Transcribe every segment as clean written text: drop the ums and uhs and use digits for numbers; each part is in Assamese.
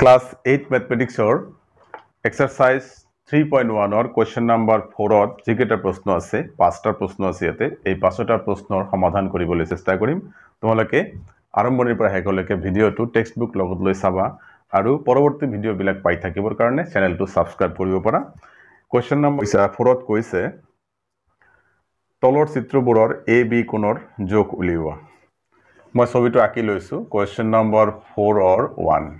Class 8 Mathematics exercise 3.1 or question number 4 যেকেটা প্রশ্ন আছে পাঁচটা প্রশ্ন আছে ইয়াতে এই পাঁচটা প্ৰশ্নৰ সমাধান কৰিবলৈ চেষ্টা কৰিম তোমালোকে আৰম্ভণিৰ পৰা শেষলৈকে ভিডিওটো টেক্সট বুক লগত লৈ চাবা আৰু পৰৱৰ্তী ভিডিও বিলাক পাই থাকিবৰ কাৰণে চেনেলটো সাবস্ক্ৰাইব কৰিব পাৰা question number 4 কৈছে তলৰ চিত্ৰবোৰৰ a b কোণৰ যোগ উলিওৱা মই ছবিটো আঁকি লৈছো question number 4 or 1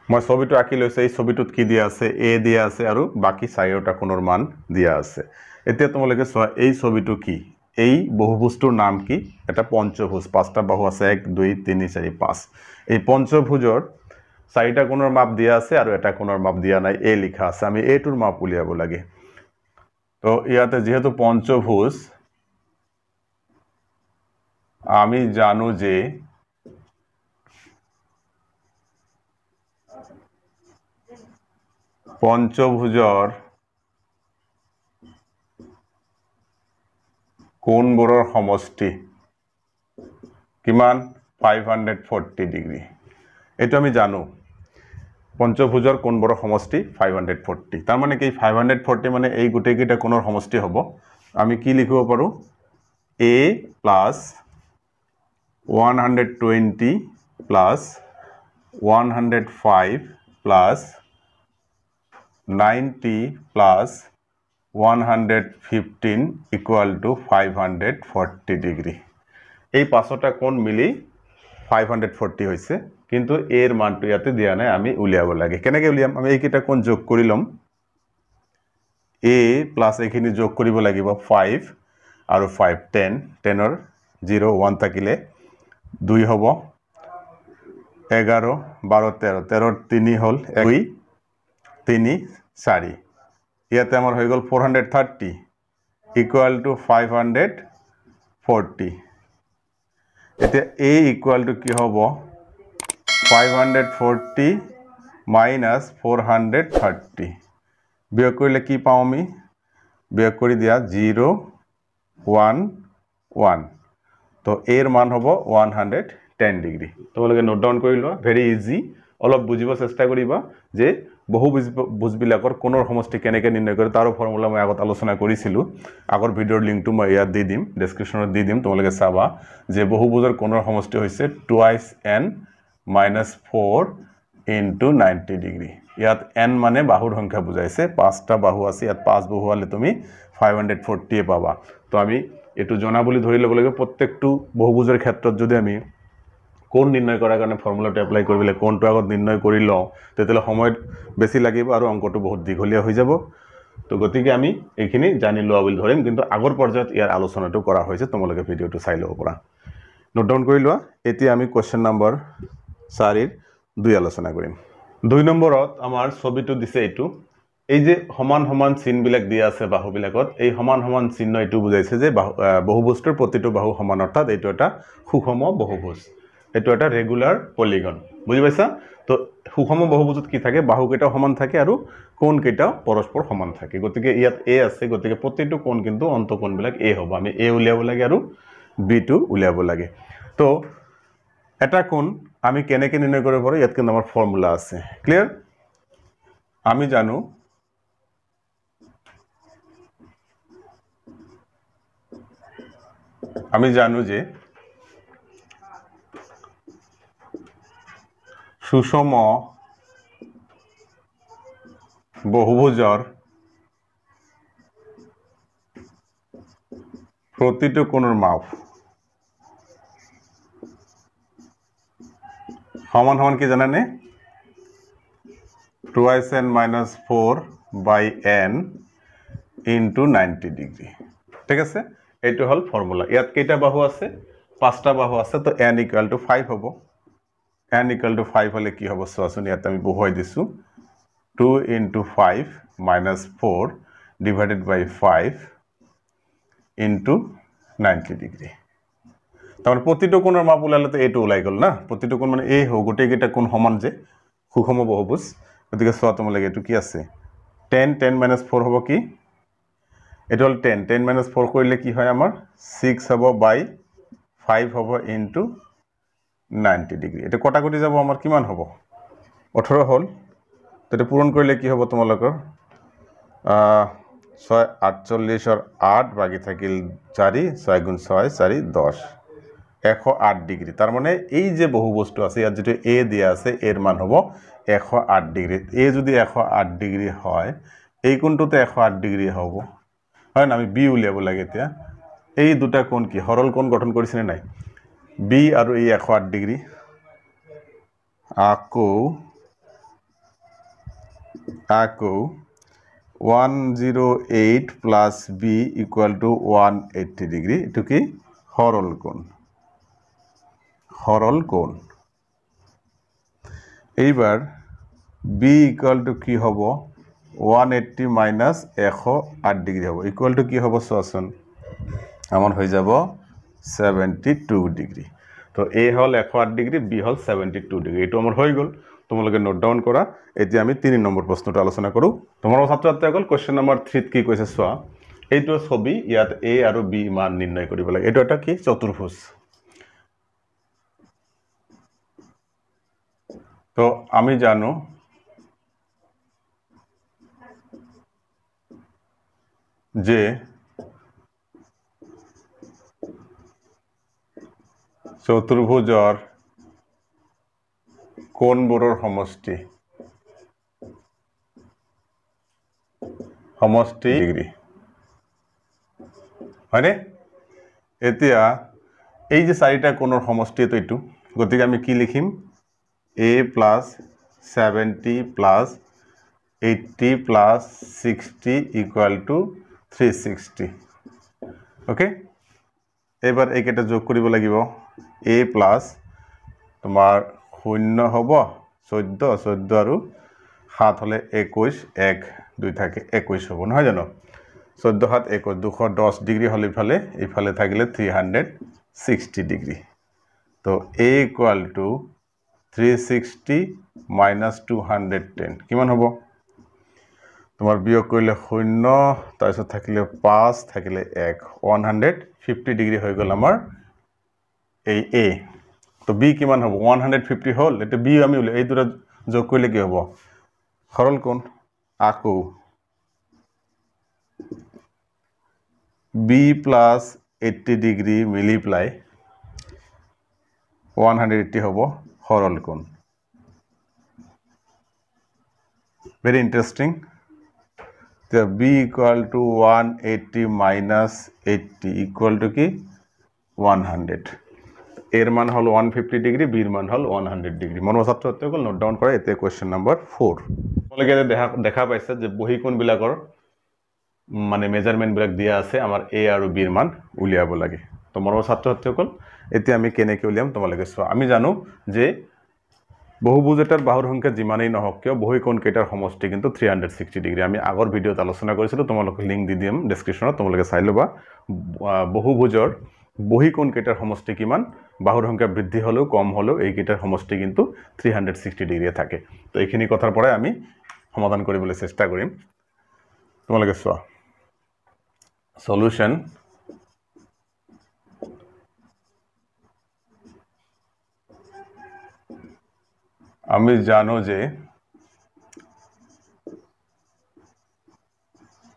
মই ছবিটো আঁকি লৈছে এই ছবিটোত কি দিয়া আছে a দিয়া আছে আৰু বাকি চাৰিটা কোণৰ মান দিয়া আছে এতিয়া তোমালোকে চোৱা এই ছবিটো কি এই বহুভুজটোৰ নাম কি এটা পঞ্চভুজ পাঁচটা বাহু আছে 1 2 3 4 5 এই পঞ্চভুজৰ চাৰিটা কোণৰ মাপ দিয়া আছে আৰু এটা কোণৰ মাপ দিয়া নাই a লিখা আছে আমি এটোৰ মাপ উলিয়াব লাগে তো ইয়াতে যেহেতু পঞ্চভুজ আমি জানো যে পঞ্চভুজৰ কোণবোৰৰ সমষ্টি কিমান 540 ডিগ্ৰী এটো আমি জানো পঞ্চভুজৰ কোণবোৰৰ সমষ্টি 540 তাৰ মানে কি 540 মানে এই গুটেই কিটা কোণৰ সমষ্টি হ'ব আমি কি লিখিব পাৰো a plus 120 plus 105 plus 90 plus 115 equal to 540 degree এই পাঁচটা কোণ মিলি 540 হৈছে কিন্তু এর মানটো ইয়াতে দিয়া নাই আমি উলিয়াব লাগে কেনেকৈ উলিয়াম আমি এইকিটা কোণ যোগ কৰি লম a প্লাস এখিনি যোগ কৰিব লাগিব 5 আৰু 5 10 10 ৰ 0 1 থাকিলে 2 হ'ব 11 12 13 13 3 হল 2 3 4 ইয়াতে আমাৰ হৈ গল 430 equal to 540 এতিয়া a equal to কি হ'ব 540 minus 430 বিয়োগ কৰিলে কি পাও আমি বিয়োগ কৰি দিয়া 0 1 1 তো এৰ মান হ'ব 110 ডিগ্ৰী তোমালোকে নোট ডাউন কৰি লোৱা ভেৰি ইজি অলপ বুজিব চেষ্টা কৰিবা যে বহুভুজ বিলাকৰ কোণৰ সমষ্টি কেনেকৈ নিৰ্ণয় কৰে তাৰ ফৰ্মুলা মই আগত আলোচনা কৰিছিলো আগৰ ভিডিওৰ লিংকটো মই ইয়াত দি দিম ডেসক্ৰিপচনত দি দিম তোমালোকে চাবা যে বহুভুজৰ কোণৰ সমষ্টি হৈছে twice n minus 4 into 90 degree ইয়াত n মানে বাহুৰ সংখ্যা বুজাইছে পাঁচটা বাহু আছে ইয়াত পাঁচ বাহু হলে তুমি 540 পাবা তো আমি এটো জনা বুলি ধৰি ল'ব লাগে প্ৰত্যেকটো বহুভুজৰ ক্ষেত্ৰত যদি আমি কোণ নিৰ্ণয় কৰাৰ কাৰণে ফৰ্মুলাটো এপ্লাই কৰিবলৈ কোণটো আগত নিৰ্ণয় কৰি লওঁ তেতিয়ালে সময় বেছি লাগিব আৰু অংকটো বহুত দীঘলীয়া হৈ যাব তো গতিকে আমি এইখিনি জানি লোৱা বুলি ধৰিম কিন্তু আগৰ পৰ্যায়ত ইয়াৰ আলোচনাটো কৰা হৈছে তোমালোকে ভিডিওটো চাই ল'ব পৰা নোট ডাউন কৰি লোৱা এতিয়া আমি কোৱেশ্চন নম্বৰ 4 ৰ 2 আলোচনা কৰিম 2 নম্বৰত আমাৰ ছবিটো দিছে এইটো এই যে সমান সমান চিহ্নবিলাক দিয়া আছে বাহুবিলাকত এই সমান সমান চিহ্ন এটো বুজাইছে যে বহুভুজৰ প্ৰতিটো বাহু সমান অৰ্থাৎ এটো এটা সুষম বহুভুজ এটো এটা ৰেগুলাৰ পলিগন বুজি পাইছা তো সুষম বহুভুজত কি থাকে বাহু কেইটা সমান থাকে আৰু কোণ কেইটা পৰস্পৰ সমান থাকে গতিকে ইয়াত a আছে গতিকে প্ৰতিটো কোণ কিন্তু অন্তঃকোণবিলাক a হ'ব আমি a উলিয়াব লাগে আৰু b টো উলিয়াব লাগে তো এটা কোণ আমি কেনেকৈ নিৰ্ণয় কৰিব পাৰো ইয়াত কিন্তু আমাৰ ফৰ্মুলা আছে ক্লিয়াৰ আমি জানো যে সুষম বহুভুজৰ প্ৰতিটো কোণৰ মাপ সমান সমান কি জানানে twice n minus 4 by n into 90 degree ঠিক আছে এইটো হল ফৰ্মুলা ইয়াত কেইটা বাহু আছে পাঁচটা বাহু আছে তো n equal to 5 হ'ব n equal to 5 হলে কি হ'ব চোৱাচোন ইয়াত আমি বহুৱাই দিছো 2 into 5 minus 4 divided by 5 into 90 degree তাহলে প্ৰতিটো কোণৰ মাপ উলালে তো এটো উলাই গল না প্ৰতিটো কোণ মানে এই গোটেই কেইটা কোণ সমান যে সুষম বহুভুজ গতিকে চোৱা তোমালোকে এটো কি আছে 10 10 minus 4 হ'ব কি এটো হল 10 10 minus 4 কৰিলে কি হয় আমাৰ 6 হ'ব by 5 হ'ব into 90 ডিগ্ৰী এটা কটাকটি যাব আমাৰ কিমান হ'ব 18 হ'ল তো এটা পূৰণ কৰিলে কি হ'ব তোমালোকৰ 6 48 ৰ 8 বাকি থাকিল 4 6 গুণ 6 4 10 108 ডিগ্ৰী তাৰ মানে এই যে বহু বস্তু আছে ইয়াত যেটো a দিয়া আছে এর মান হ'ব 108 ডিগ্ৰী a যদি 108 ডিগ্ৰী হয় এই কোণটোতে 108 ডিগ্ৰী হ'ব হয় না আমি b উলিয়াব লাগে এতিয়া এই দুটা কোণ কি সৰল কোণ গঠন কৰিছনে নাই b আৰু এই 108 ডিগ্ৰী আকৌ 108 plus b equal to 180 degree এটো কি সরল কোণ এইবার b equal to কি হ'ব 180 minus 108 ডিগ্ৰী হ'ব equal to কি হ'ব চোৱাচোন আমাৰ হৈ যাব 72 ডিগ্ৰী তো a hall 108 degree b hall 72 degree এটো আমাৰ হৈ গল তোমালোকে নোট ডাউন কৰা এতিয়া আমি 3 নম্বৰ প্ৰশ্নটো আলোচনা কৰো তোমাৰ ছাত্ৰছাত্ৰীসকল কোৱেশ্চন নম্বৰ 3 কি কৈছে চোৱা এইটো ছবি ইয়াত a আৰু b মান নিৰ্ণয় কৰিব লাগে এটো এটা কি চতুৰ্ভুজ তো আমি জানো যে চতুৰ্ভুজৰ কোণবোৰৰ সমষ্টি ডিগ্ৰী হয়নে এতিয়া এই যে চাৰিটা কোণৰ সমষ্টি এইটো গতিকে আমি কি লিখিম a plus 70 plus 80 plus 60 equal to 360 okay এবাৰ এইকেইটা যোগ কৰিব লাগিব a plus তোমাৰ 0 হ'ব 14 14 আৰু 7 হলে 21 1 2 থাকে 21 হ'ব নহয় জানো 14 7 21 210 ডিগ্ৰী হলে ইফালে থাকিলে 360 ডিগ্ৰী তো a equal to 360 minus 210 কিমান হ'ব তোমাৰ বিয়োগ কৰিলে 0 তাৰপিছত থাকিলে 5 থাকিলে 1 150 ডিগ্ৰী হৈ গল আমাৰ এই a তো b কিমান হ'ব 150 হ'ল এটা b আমি এই দুটা যোগ কৰিলে কি হ'ব সৰল কোণ আকৌ b plus 80 ডিগ্ৰী multiply 180 হ'ব সরল কোণ very interesting the b equal to 180 minus 80 equal to কি 100 এর মান হল 150 ডিগ্ৰী b এৰ মান হল 100 ডিগ্ৰী মন ছাত্ৰসকল নোট ডাউন কৰা এতে কোৱেশ্চন নম্বৰ 4 তোমালোকে দেখা পাইছে যে বহি কোণ বিলাকৰ মানে মেজাৰমেন্ট বিলাক দিয়া আছে আমাৰ a আৰু b এৰ মান উলিয়াব লাগে তো মন ছাত্ৰসকল এতিয়া আমি কেনেকৈ উলিয়াম তোমালোকে চোৱা আমি জানো যে বহুভুজ এটাৰ বাহুৰ সংখ্যা যিমানেই নহওক কিয় বহি কোণ কেইটাৰ সমষ্টি কিন্তু 360 ডিগ্ৰী আমি আগৰ ভিডিঅ'ত আলোচনা কৰিছিলো তোমালোকক লিংক দি দিম ডেসক্ৰিপচনত তোমালোকে চাই লবা বহুভুজৰ বহি কোণ কেইটাৰ সমষ্টি কিমান বাহুৰ সংখ্যা বৃদ্ধি হলেও কম হলেও এই কেইটাৰ সমষ্টি কিন্তু 360 ডিগ্ৰী থাকে তো এইখিনি কথাৰ পৰাই আমি সমাধান কৰিবলৈ চেষ্টা কৰিম তোমালোকে চোৱা সলিউশন আমি জানো যে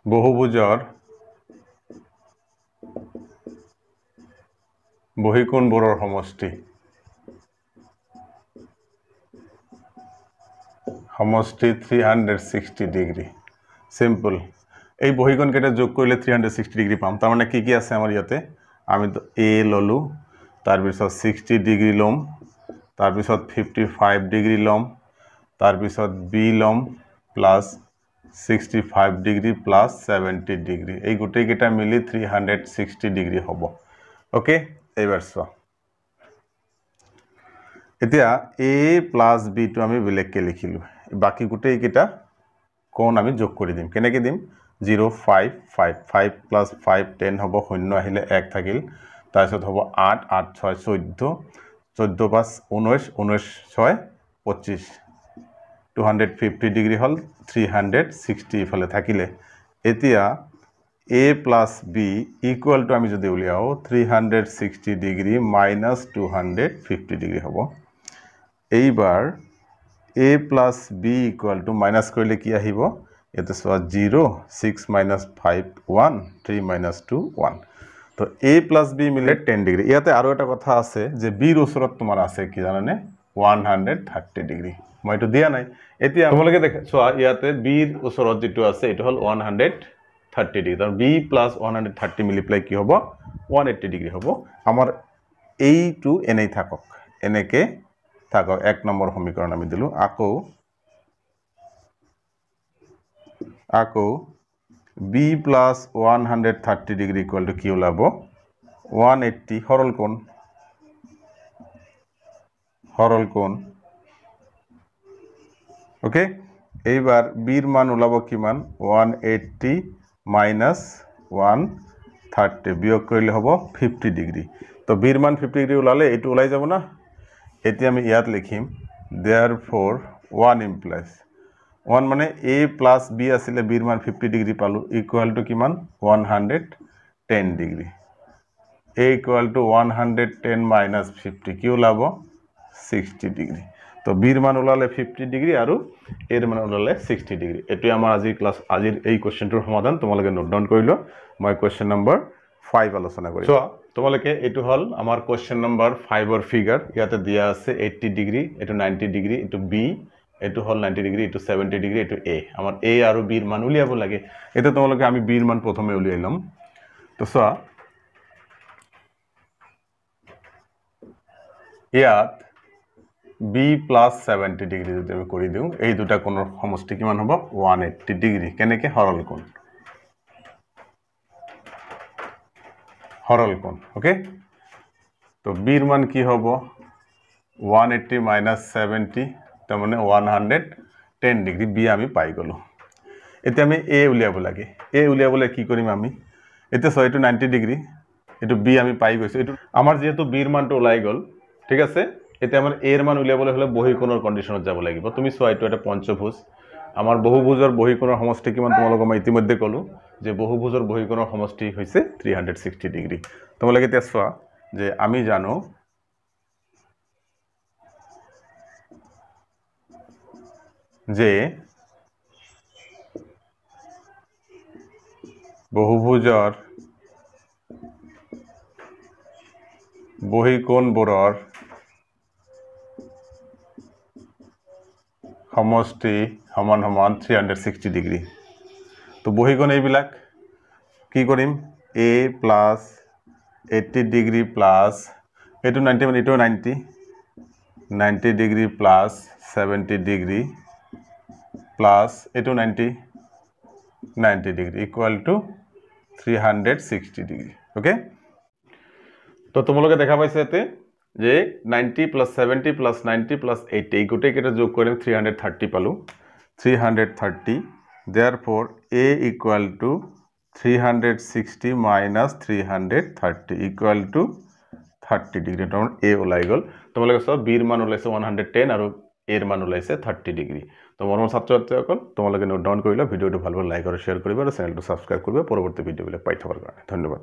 বহুভুজৰ বহিকোণবোৰৰ সমষ্টি 360 ডিগ্ৰী সিম্পল এই বহিকোণ কেইটা যোগ কৰিলে 360 ডিগ্ৰী পাম তাৰ মানে কি আছে আমাৰ ইয়াতে আমি তো a ললো তাৰ পিছত 60 ডিগ্ৰী লম তাৰ পিছত 55 ডিগ্ৰী লম তাৰ পিছত b লম প্লাস 65 ডিগ্ৰী প্লাস 70 ডিগ্ৰী এই গোটেই কেইটা মিলি 360 ডিগ্ৰী হ'ব ওকে এইবাৰ চোৱা এতিয়া a প্লাস b টো আমি বেলেগকে লিখিলো বাকি গোটেই কেইটা কোণ আমি যোগ কৰি দিম কেনেকৈ দিম 0 5 5 5 plus 5 10 হ'ব 0 আহিলে 1 থাকিল তাৰপিছত হ'ব 8 8 6 14 14 5 19 19 6 25 250 ডিগ্ৰী হল 360 ইফালে থাকিলে এতিয়া a plus b equal to আমি যদি উলিয়াও 360 ডিগ্রি minus 250 ডিগ্রি হব এইবার a plus b equal to minus করলে কি আহিব এতে সোয়া 0 6 minus 5 1 3 minus 2 1 তো a plus b মিলে 10 ডিগ্রি ইয়াতে আরো একটা কথা আছে যে b এর ওচৰত তোমার আছে কি জানানে 130 ডিগ্রি মই তো দিয়া নাই এতিয়া তোমালোকে দেখে সোয়া ইয়াতে b এর ওচৰত যেটো আছে এটো হল 130 ডিগ্রি তার b plus 130 মিলিপ্লাই কি হবো 180 ডিগ্রি হবো আমার এইটু এনেই থাকক এনেকে থাকক এক নম্বর সমীকরণ আমি দিলু আকো b plus 130 degree equal to কি ওলাবো 180 হরল কোণ ওকে এইবার b এর মান ওলাবো কি মান 180 minus 130 বিয়োগ করলে হবো 50 ডিগ্রি তো b এর মান 50 ডিগ্রি ওলালে এটু ওলাই যাব না এটি আমি ইয়াত লিখিম therefore 1 implies 1 মানে a plus b আসলে b এর মান 50 ডিগ্রি পালু ইকুয়াল টু কি মান 110 degree a equal to 110 minus 50 কি ওলাবো 60 ডিগ্রি তো b এর মান ওলালে 50 ডিগ্রি আর এর মান ওলালে 60 ডিগ্রি এটি আমার আজির ক্লাস আজির এই কোশ্চেনটোৰ সমাধান তোমালোকে নোট ডাউন কৰিলো মই কোশ্চেন নাম্বার 5 আলোচনা করি সো তোমালোকে এটু হল আমার কোশ্চেন নাম্বার 5 এর ফিগার ইয়াতে দিয়া আছে 80 ডিগ্রি এটু 90 ডিগ্রি এটু b এটু হল 90 ডিগ্রি এটু 70 ডিগ্রি এটু a আমার a আর b এর মান উলিয়াবো লাগে এটা তোমালোকে আমি b এর মান প্রথমে উলিয়াইলাম তো সো ইয়াত b plus 70 ডিগ্রি যদি আমি করি দিও এই দুটা কোণৰ সমষ্টি কিমান হ'ব 180 ডিগ্রি কেনেকে হরল কোণ ওকে তো b এর মান কি হবে 180 minus 70 তার মানে 110 ডিগ্রি b আমি পাই গলো এতে আমি a উলিয়াব লাগে a উলিয়াবলে কি কৰিম আমি এতে 6 to 90 ডিগ্রি এটো b আমি পাই গৈছো এটো আমার যেহেতু b এর মানটো ওলাই গল ঠিক আছে এতে আমার a এর মান উলিয়াবলে হলে বহিকোণৰ কন্ডিশনত যাব লাগিব তুমি সোয়াইটো এটা পঞ্চভুজ আমাৰ বহুভুজৰ বহিকোণৰ সমষ্টি কিমান তোমালোকক মই ইতিমধ্যে কলো যে বহুভুজৰ বহিকোণৰ সমষ্টি হৈছে 360 ডিগ্ৰি তোমালোকে এতিয়া সোয়া যে আমি জানো যে বহুভুজৰ বহিকোণবোৰৰ সমষ্টি সমান সমান 360 ডিগ্ৰি তো বহিকোণ এইবিলাক কি কৰিম a plus 80 ডিগ্রি plus এটো 90 মানে এটো 90 ডিগ্রি plus 70 ডিগ্রি plus এটো 90 degree equal to 360 degree okay তো তোমালোকে দেখা পাইছে এতে যে 90 plus 70 plus 90 plus 80 এই গোটেই কেটা যোগ কৰিম 330 পালো 330 therefore a equal to 360 minus 330 equal to 30 degree তখন a ওলাই গল তোমালোকে সব b এর মান ওলাইছে 110 আর a এর মান ওলাইছে 30 ডিগ্রি তো মৰমৰ ছাত্ৰসকল তোমালোকে নোট ডাউন কৰিলা ভিডিওটো ভালভাবে লাইক আৰু শেয়াৰ কৰিবা আৰু চেনেলটো সাবস্ক্ৰাইব কৰিবা পৰৱৰ্তী ভিডিওবিলাক পাই থকাৰ কাৰণে ধন্যবাদ